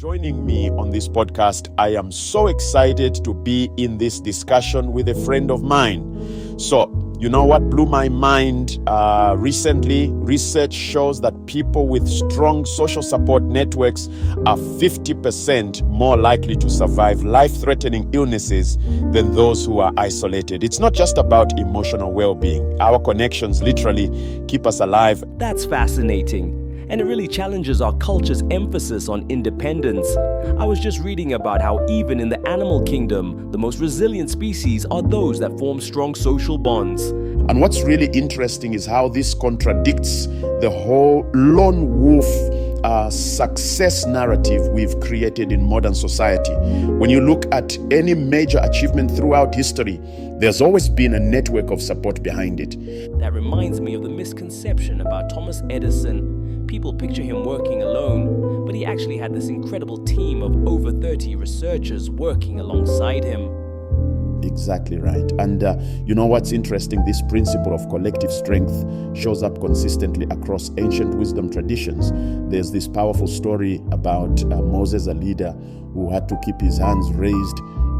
joining me on this podcast. I am so excited to be in this discussion with a friend of mine. So, you know what blew my mind recently? Research shows that people with strong social support networks are 50% more likely to survive life-threatening illnesses than those who are isolated. It's not just about emotional well-being. Our connections literally keep us alive. That's fascinating. And it really challenges our culture's emphasis on independence. I was just reading about how even in the animal kingdom, the most resilient species are those that form strong social bonds. And what's really interesting is how this contradicts the whole lone wolf success narrative we've created in modern society. When you look at any major achievement throughout history, there's always been a network of support behind it. That reminds me of the misconception about Thomas Edison. People picture him working alone, but he actually had this incredible team of over 30 researchers working alongside him. Exactly right. And you know what's interesting? This principle of collective strength shows up consistently across ancient wisdom traditions. There's this powerful story about Moses, a leader who had to keep his hands raised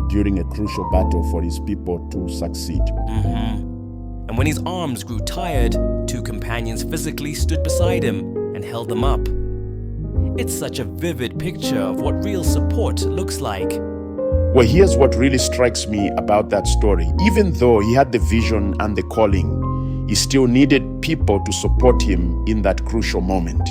during a crucial battle for his people to succeed. And when his arms grew tired, two companions physically stood beside him and held them up. It's such a vivid picture of what real support looks like. Well, here's what really strikes me about that story. Even though he had the vision and the calling, he still needed people to support him in that crucial moment.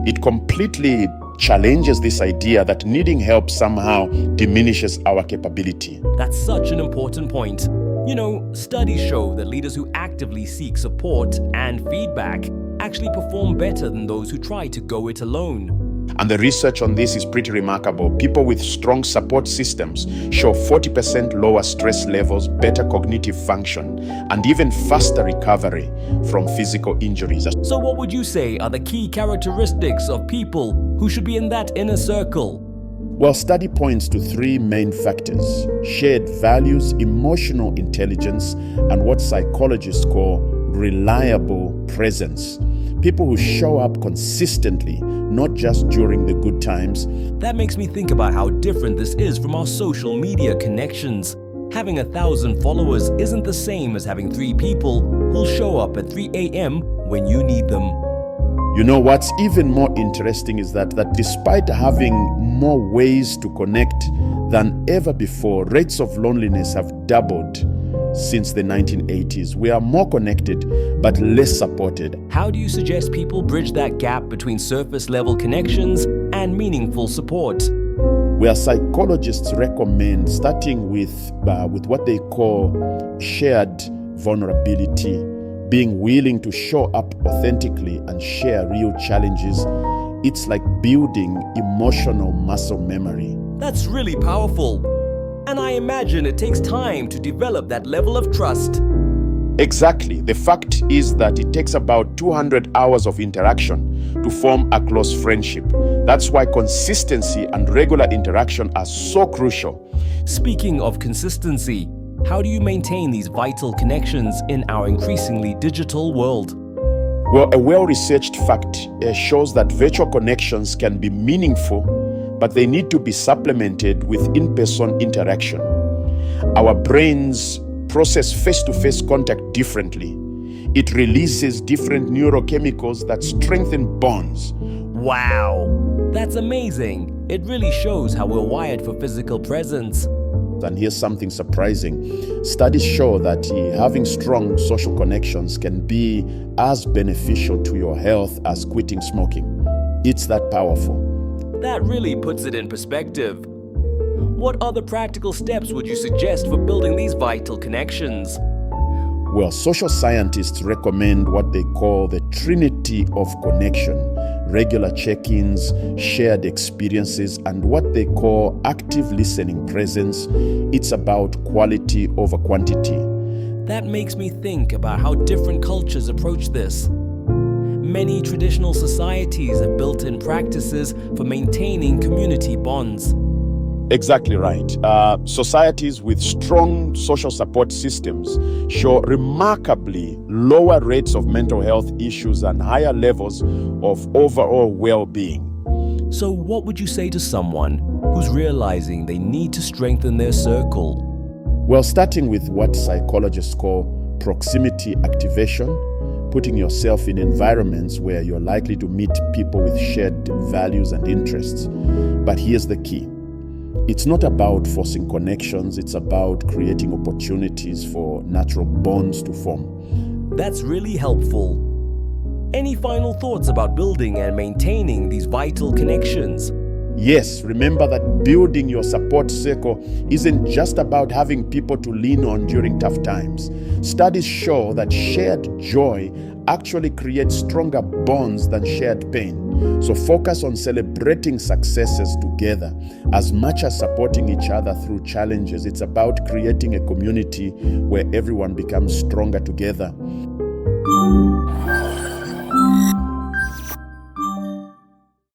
It completely challenges this idea that needing help somehow diminishes our capability. That's such an important point. You know, studies show that leaders who actively seek support and feedback actually perform better than those who try to go it alone. And the research on this is pretty remarkable. People with strong support systems show 40% lower stress levels, better cognitive function, and even faster recovery from physical injuries. So what would you say are the key characteristics of people who should be in that inner circle? Well, study points to three main factors: shared values, emotional intelligence, and what psychologists call reliable presence. People who show up consistently, not just during the good times. That makes me think about how different this is from our social media connections. Having 1,000 followers isn't the same as having 3 people who'll show up at 3 a.m. when you need them. You know what's even more interesting is that despite having more ways to connect than ever before, rates of loneliness have doubled since the 1980s. We are more connected, but less supported. How do you suggest people bridge that gap between surface-level connections and meaningful support? Where psychologists recommend starting with what they call shared vulnerability, being willing to show up authentically and share real challenges. It's like building emotional muscle memory. That's really powerful. And I imagine it takes time to develop that level of trust. Exactly. The fact is that it takes about 200 hours of interaction to form a close friendship. That's why consistency and regular interaction are so crucial. Speaking of consistency, how do you maintain these vital connections in our increasingly digital world? Well, a well-researched fact shows that virtual connections can be meaningful, but they need to be supplemented with in-person interaction. Our brains process face-to-face contact differently. It releases different neurochemicals that strengthen bonds. Wow, that's amazing. It really shows how we're wired for physical presence. And here's something surprising. Studies show that having strong social connections can be as beneficial to your health as quitting smoking. It's that powerful. That really puts it in perspective. What other practical steps would you suggest for building these vital connections? Well, social scientists recommend what they call the trinity of connection: regular check-ins, shared experiences, and what they call active listening presence. It's about quality over quantity. That makes me think about how different cultures approach this. Many traditional societies have built-in practices for maintaining community bonds. Exactly right. Societies with strong social support systems show remarkably lower rates of mental health issues and higher levels of overall well-being. So what would you say to someone who's realizing they need to strengthen their circle? Well, starting with what psychologists call proximity activation, putting yourself in environments where you're likely to meet people with shared values and interests. But here's the key. It's not about forcing connections, it's about creating opportunities for natural bonds to form. That's really helpful. Any final thoughts about building and maintaining these vital connections? Yes, remember that building your support circle isn't just about having people to lean on during tough times. Studies show that shared joy actually creates stronger bonds than shared pain. So focus on celebrating successes together as much as supporting each other through challenges. It's about creating a community where everyone becomes stronger together.